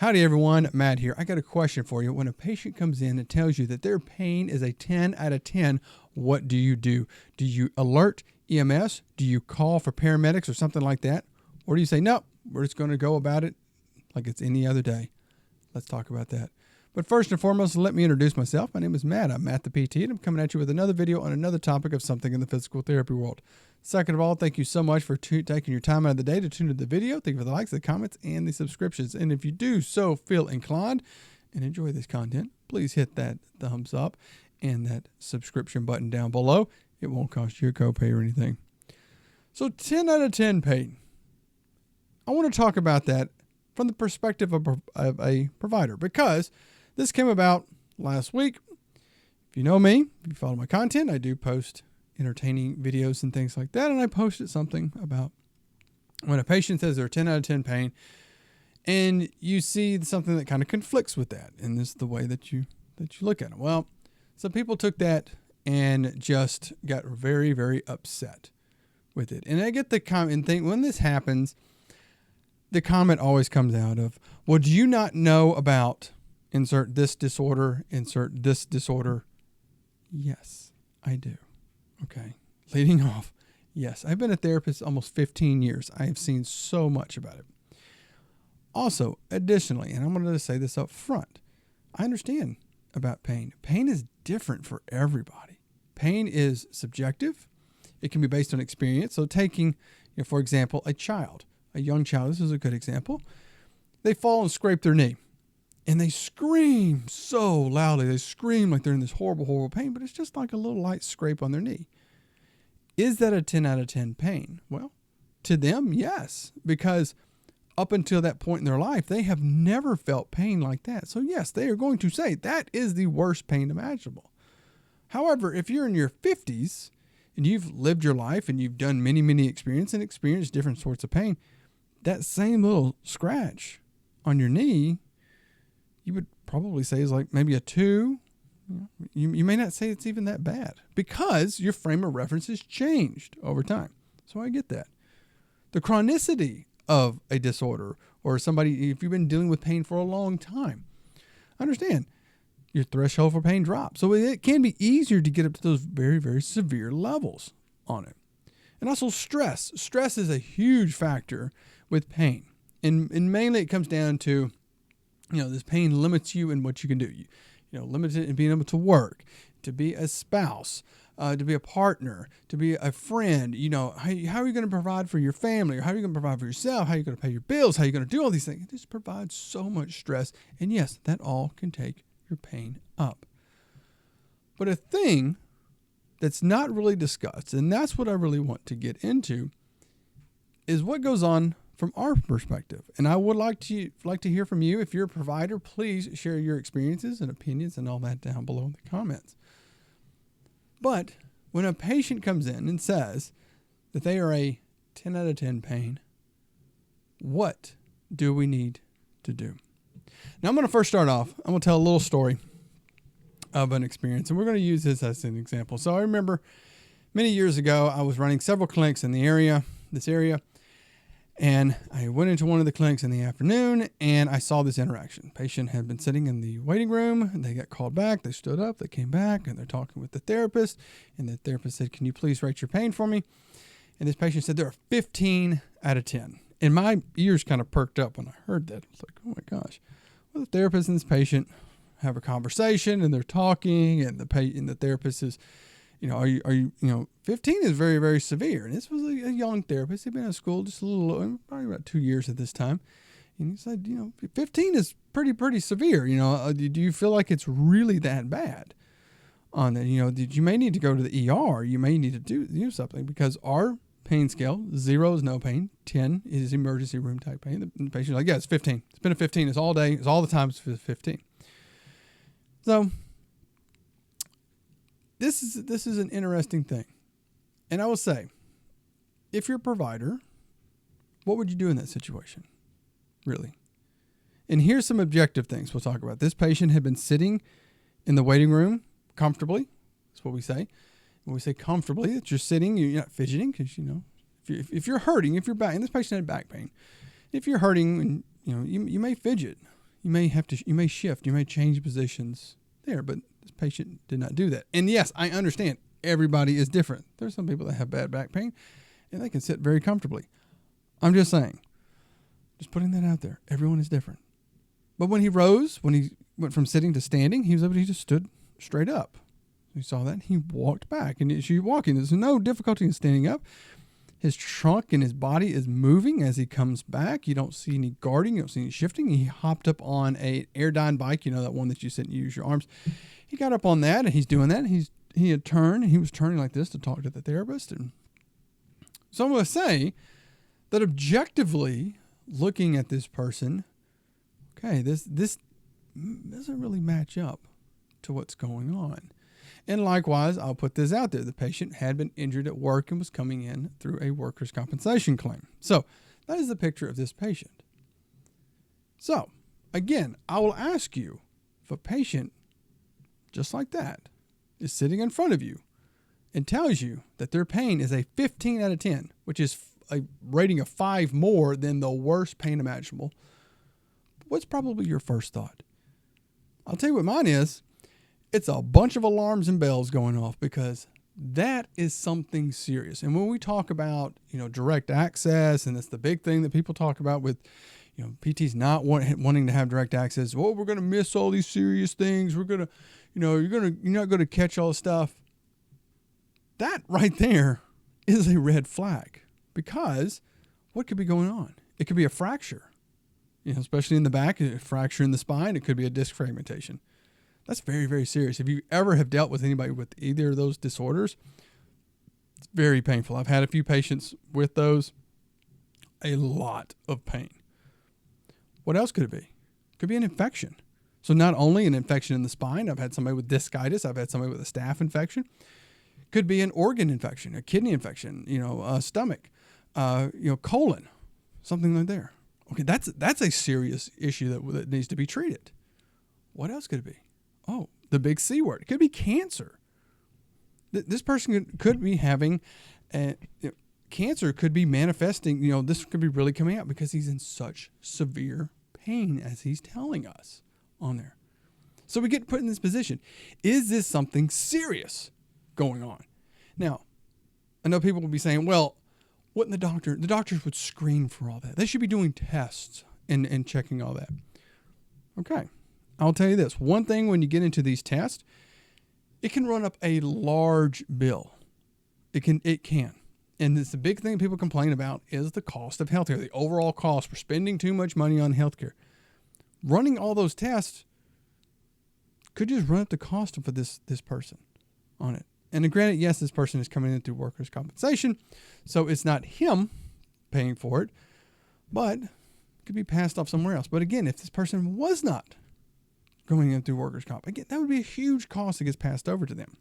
Howdy everyone, Matt here. I got a question for you. When a patient comes in and tells you that their pain is a 10 out of 10, what do you do? Do you alert EMS? Do you call for paramedics or something like that? Or do you say, no, we're just going to go about it like it's any other day? Let's talk about that. But first and foremost, let me introduce myself. My name is Matt. I'm Matt the PT, and I'm coming at you with another video on another topic of something in the physical therapy world. Second of all, thank you so much for taking your time out of the day to tune into the video. Thank you for the likes, the comments, and the subscriptions. And if you do so feel inclined and enjoy this content, please hit that thumbs up and that subscription button down below. It won't cost you a copay or anything. So 10 out of 10 pain. I want to talk about that from the perspective of a provider, because this came about last week. If you know me, if you follow my content, I do post entertaining videos and things like that. And I posted something about when a patient says they're 10 out of 10 pain and you see something that kind of conflicts with that. And this is the way that you look at it. Well, some people took that and just got very, very upset with it. And I get the comment and think when this happens, the comment always comes out of, well, do you not know about insert this disorder, insert this disorder? Yes, I do. Okay. Leading off. Yes, I've been a therapist almost 15 years. I have seen so much about it. Also, additionally, and I'm going to say this up front, I understand about pain. Pain is different for everybody. Pain is subjective. It can be based on experience. So taking, for example, a young child, this is a good example. They fall and scrape their knee. And they scream so loudly. They scream like they're in this horrible, horrible pain, but it's just like a little light scrape on their knee. Is that a 10 out of 10 pain? Well, to them, yes, because up until that point in their life, they have never felt pain like that. So yes, they are going to say that is the worst pain imaginable. However, if you're in your 50s and you've lived your life and you've done many, many experiences and experienced different sorts of pain, that same little scratch on your knee, you would probably say is like maybe a 2. You may not say it's even that bad because your frame of reference has changed over time. So I get that. The chronicity of a disorder or somebody, if you've been dealing with pain for a long time, understand your threshold for pain drops. So it can be easier to get up to those very, very severe levels on it. And also stress. Stress is a huge factor with pain. And mainly it comes down to, this pain limits you in what you can do. Limited in being able to work, to be a spouse, to be a partner, to be a friend. How are you going to provide for your family? Or how are you going to provide for yourself? How are you going to pay your bills? How are you going to do all these things? It just provides so much stress. And yes, that all can take your pain up. But a thing that's not really discussed, and that's what I really want to get into, is what goes on from our perspective. And I would like to hear from you. If you're a provider, please share your experiences and opinions and all that down below in the comments. But when a patient comes in and says that they are a 10 out of 10 pain, what do we need to do? Now I'm going to first start off. I'm going to tell a little story of an experience, and we're going to use this as an example. So I remember many years ago, I was running several clinics in this area, and I went into one of the clinics in the afternoon and I saw this interaction. Patient had been sitting in the waiting room and they got called back. They stood up, they came back, and they're talking with the therapist. And the therapist said, "Can you please rate your pain for me?" And this patient said, "There are 15 out of 10. And my ears kind of perked up when I heard that. I was like, oh my gosh. Well, the therapist and this patient have a conversation and they're talking, and the therapist is, are you 15 is very, very severe. And this was a young therapist. He'd been in school just a little, probably about 2 years at this time. And he said, 15 is pretty severe. Do you feel like it's really that bad on that? You may need to go to the ER. You may need to do something, because our pain scale, 0 is no pain, 10 is emergency room type pain. The patient's like, yeah, it's 15. It's been a 15. It's all day. It's all the time. It's 15. So this is an interesting thing. And I will say, if you're a provider, what would you do in that situation? Really? And here's some objective things we'll talk about. This patient had been sitting in the waiting room comfortably. That's what we say. When we say comfortably, that you're sitting, you're not fidgeting, because, if you're hurting, if you're back, and this patient had back pain, if you're hurting, and you may fidget, you may shift, you may change positions there, but this patient did not do that. And yes, I understand everybody is different. There's some people that have bad back pain and they can sit very comfortably. I'm just saying, just putting that out there. Everyone is different. But when he rose, when he went from sitting to standing, he just stood straight up. You saw that. He walked back. And as you're walking, there's no difficulty in standing up. His trunk and his body is moving as he comes back. You don't see any guarding. You don't see any shifting. He hopped up on a Airdyne bike, that one that you sit and you use your arms. He got up on that, and he's doing that. And he had turned, and he was turning like this to talk to the therapist. And so I'm going to say that objectively, looking at this person, okay, this doesn't really match up to what's going on. And likewise, I'll put this out there. The patient had been injured at work and was coming in through a workers' compensation claim. So that is the picture of this patient. So again, I will ask you, if a patient just like that is sitting in front of you and tells you that their pain is a 15 out of 10, which is a rating of 5 more than the worst pain imaginable, what's probably your first thought? I'll tell you what mine is. It's a bunch of alarms and bells going off, because that is something serious. And when we talk about, direct access, and that's the big thing that people talk about with, PTs not wanting to have direct access. Well, we're going to miss all these serious things. We're going to, you're not going to catch all the stuff. That right there is a red flag, because what could be going on? It could be a fracture, especially in the back, a fracture in the spine. It could be a disc fragmentation. That's very, very serious. If you ever have dealt with anybody with either of those disorders, it's very painful. I've had a few patients with those. A lot of pain. What else could it be? It could be an infection. So not only an infection in the spine, I've had somebody with discitis, I've had somebody with a staph infection. Could be an organ infection, a kidney infection, a stomach, colon, something like there. Okay, that's a serious issue that needs to be treated. What else could it be? Oh, the big C word. It could be cancer. This person could be having cancer, could be manifesting. This could be really coming out because he's in such severe pain as he's telling us on there. So we get put in this position. Is this something serious going on? Now, I know people will be saying, well, wouldn't the doctors would screen for all that. They should be doing tests and checking all that. Okay. I'll tell you this. One thing, when you get into these tests, it can run up a large bill. It can. And it's the big thing people complain about is the cost of healthcare, the overall cost. We're spending too much money on healthcare. Running all those tests could just run up the cost for this person on it. And granted, yes, this person is coming in through workers' compensation, so it's not him paying for it, but it could be passed off somewhere else. But again, if this person was not going in through workers' comp, again, that would be a huge cost that gets passed over to them.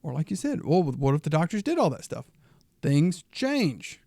Or like you said, well, what if the doctors did all that stuff? Things change.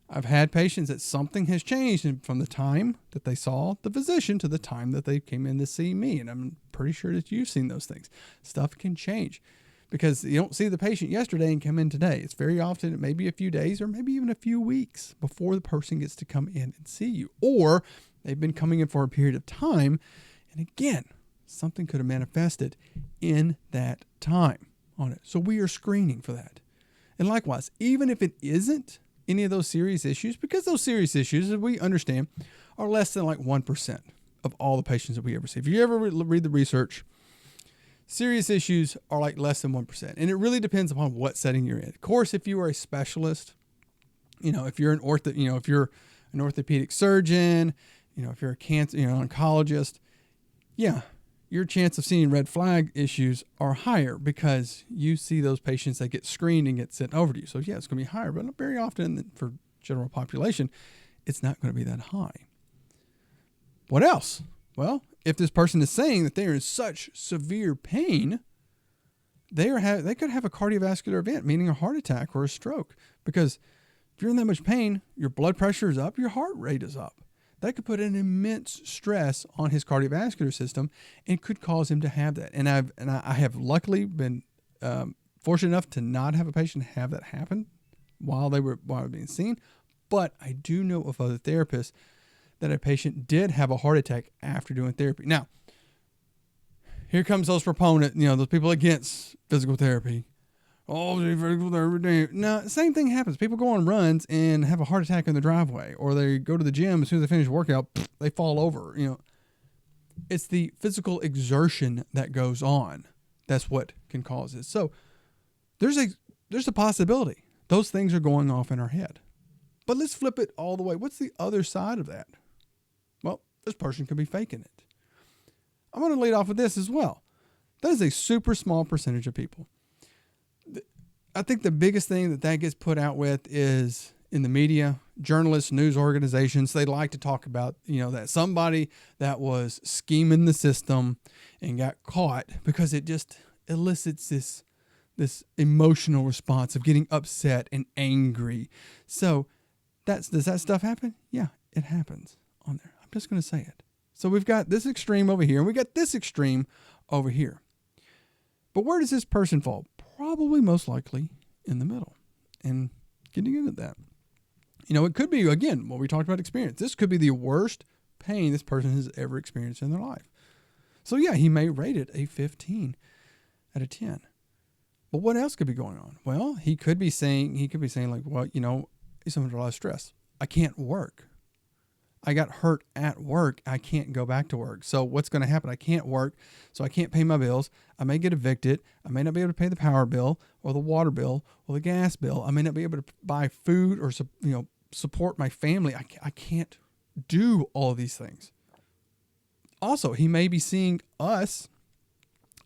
I've had patients that something has changed from the time that they saw the physician to the time that they came in to see me. And I'm pretty sure that you've seen those things. Stuff can change because you don't see the patient yesterday and come in today. It's very often, it may be a few days or maybe even a few weeks before the person gets to come in and see you. Or they've been coming in for a period of time. And again, something could have manifested in that time on it. So we are screening for that. And likewise, even if it isn't any of those serious issues, because those serious issues, as we understand, are less than like 1% of all the patients that we ever see. If you ever read the research, serious issues are like less than 1%. And it really depends upon what setting you're in. Of course, if you are a specialist, if you're if you're an orthopedic surgeon, if you're a cancer, oncologist, yeah, your chance of seeing red flag issues are higher because you see those patients that get screened and get sent over to you. So yeah, it's going to be higher, but very often for general population, it's not going to be that high. What else? Well, if this person is saying that they're in such severe pain, they could have a cardiovascular event, meaning a heart attack or a stroke. Because if you're in that much pain, your blood pressure is up, your heart rate is up. That could put an immense stress on his cardiovascular system and could cause him to have that. And I have luckily been fortunate enough to not have a patient have that happen while they were being seen. But I do know of other therapists that a patient did have a heart attack after doing therapy. Now, here comes those proponents, those people against physical therapy. Oh, physical therapy. No, same thing happens. People go on runs and have a heart attack in the driveway, or they go to the gym as soon as they finish a workout, they fall over. It's the physical exertion that goes on. That's what can cause it. So there's a possibility those things are going off in our head. But let's flip it all the way. What's the other side of that? Well, this person could be faking it. I'm going to lead off with this as well. That is a super small percentage of people. I think the biggest thing that gets put out with is in the media, journalists, news organizations, they like to talk about, that somebody that was scheming the system and got caught, because it just elicits this emotional response of getting upset and angry. So does that stuff happen? Yeah, it happens on there. I'm just going to say it. So we've got this extreme over here and we got this extreme over here. But where does this person fall? Probably most likely in the middle. And getting into that, it could be, again, what we talked about experience. This could be the worst pain this person has ever experienced in their life. So yeah, he may rate it a 15 out of 10. But what else could be going on? Well, he could be saying like, well, he's under a lot of stress. I can't work. I got hurt at work. I can't go back to work. So what's going to happen? I can't work. So I can't pay my bills. I may get evicted. I may not be able to pay the power bill or the water bill or the gas bill. I may not be able to buy food or, support my family. I can't do all of these things. Also, he may be seeing us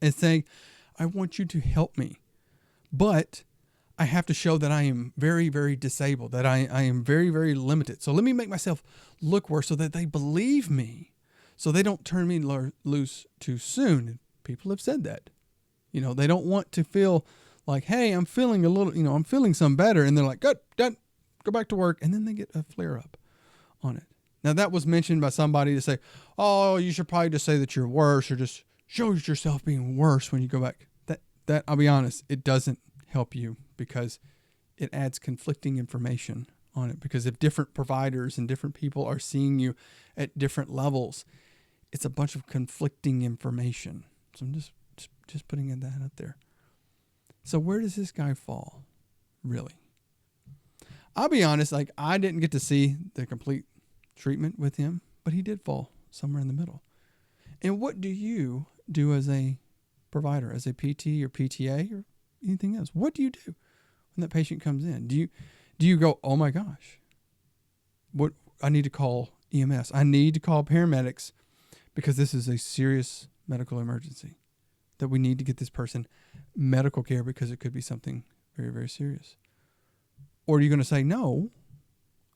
and saying, I want you to help me, but I have to show that I am very, very disabled, that I am very, very limited. So let me make myself look worse so that they believe me, so they don't turn me loose too soon. People have said that. They don't want to feel like, hey, I'm feeling a little, I'm feeling some better. And they're like, good, done, go back to work. And then they get a flare up on it. Now that was mentioned by somebody to say, oh, you should probably just say that you're worse, or just show yourself being worse when you go back. That I'll be honest, it doesn't help you, because it adds conflicting information on it. Because if different providers and different people are seeing you at different levels, it's a bunch of conflicting information. So I'm just putting that out there. So where does this guy fall, really? I'll be honest, like, I didn't get to see the complete treatment with him, but he did fall somewhere in the middle. And what do you do as a provider, as a PT or PTA or anything else? What do you do when that patient comes in? Do you go, oh my gosh, what, I need to call EMS. I need to call paramedics because this is a serious medical emergency, that we need to get this person medical care because it could be something very, very serious? Or are you going to say, no,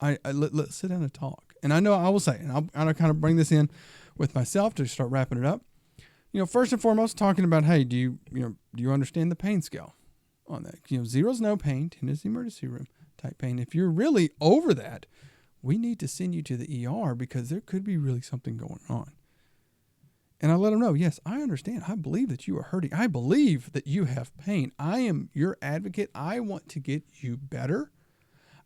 let's sit down and talk? And I know I will say, and I'll kind of bring this in with myself to start wrapping it up. First and foremost, talking about, hey, do you understand the pain scale on that? 0 is no pain, 10 is the emergency room type pain. If you're really over that, we need to send you to the ER because there could be really something going on. And I let them know, yes, I understand. I believe that you are hurting. I believe that you have pain. I am your advocate. I want to get you better.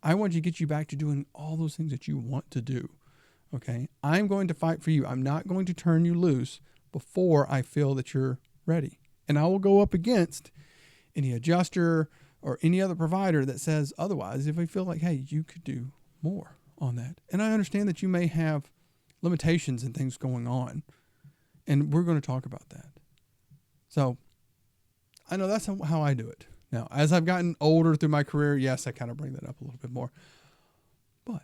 I want to get you back to doing all those things that you want to do. Okay? I'm going to fight for you. I'm not going to turn you loose before I feel that you're ready. And I will go up against any adjuster or any other provider that says otherwise if I feel like, hey, you could do more on that. And I understand that you may have limitations and things going on. And we're going to talk about that. So I know that's how I do it. Now, as I've gotten older through my career, yes, I kind of bring that up a little bit more. But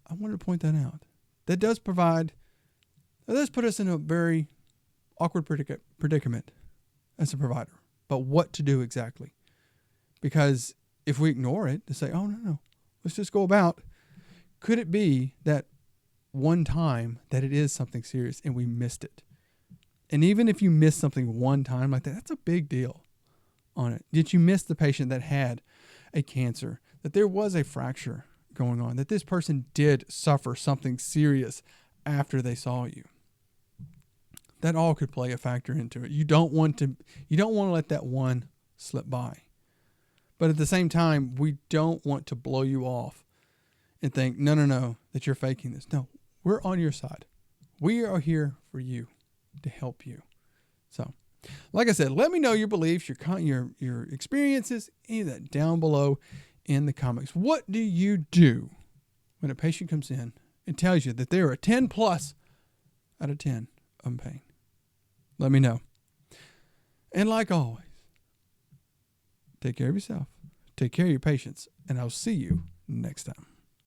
I wanted to point that out. That does put us in a very awkward predicament as a provider. But what to do exactly? Because if we ignore it to say, oh, no, let's just go about, could it be that one time that it is something serious and we missed it? And even if you miss something one time like that, that's a big deal on it. Did you miss the patient that had a cancer, that there was a fracture going on, that this person did suffer something serious after they saw you? That all could play a factor into it. You don't want to let that one slip by. But at the same time, we don't want to blow you off and think, no, that you're faking this. No, We're on your side. We are here for you, to help you. So, like I said, let me know your beliefs, your experiences, any of that down below in the comments. What do you do when a patient comes in and tells you that they're a 10 plus out of 10 on pain? Let me know. And like always, take care of yourself, take care of your patients, and I'll see you next time.